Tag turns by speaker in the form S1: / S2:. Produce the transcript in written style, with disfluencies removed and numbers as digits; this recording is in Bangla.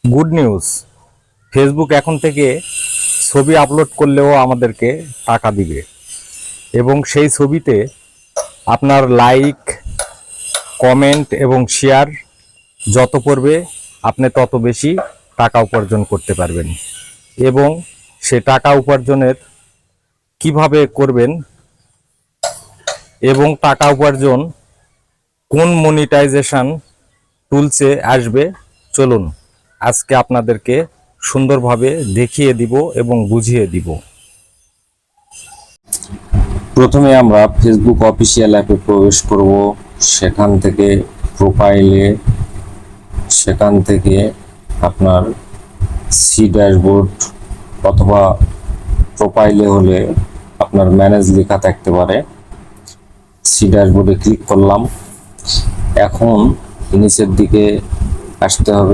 S1: গুড নিউজ, ফেসবুক এখন থেকে ছবি আপলোড করলেও আমাদেরকে টাকা দিবে এবং সেই ছবিতে আপনার লাইক, কমেন্ট এবং শেয়ার যত পড়বে আপনি তত বেশি টাকা উপার্জন করতে পারবেন। এবং সে টাকা উপার্জনের কিভাবে করবেন এবং টাকা উপার্জন কোন মনিটাইজেশন টুলসে আসবে, চলুন আজকে আপনাদেরকে সুন্দরভাবে দেখিয়ে দিব এবং বুঝিয়ে দিব।
S2: প্রথমে আমরা ফেসবুক অফিসিয়াল অ্যাপে প্রবেশ করব। সেখান থেকে প্রোফাইলে, সেখান থেকে আপনার সি ড্যাশবোর্ড অথবা প্রোফাইলে হলে আপনার ম্যানেজ লেখা থাকতে পারে। সি ড্যাশবোর্ডে ক্লিক করলাম। এখন নিচের দিকে আসতে হবে।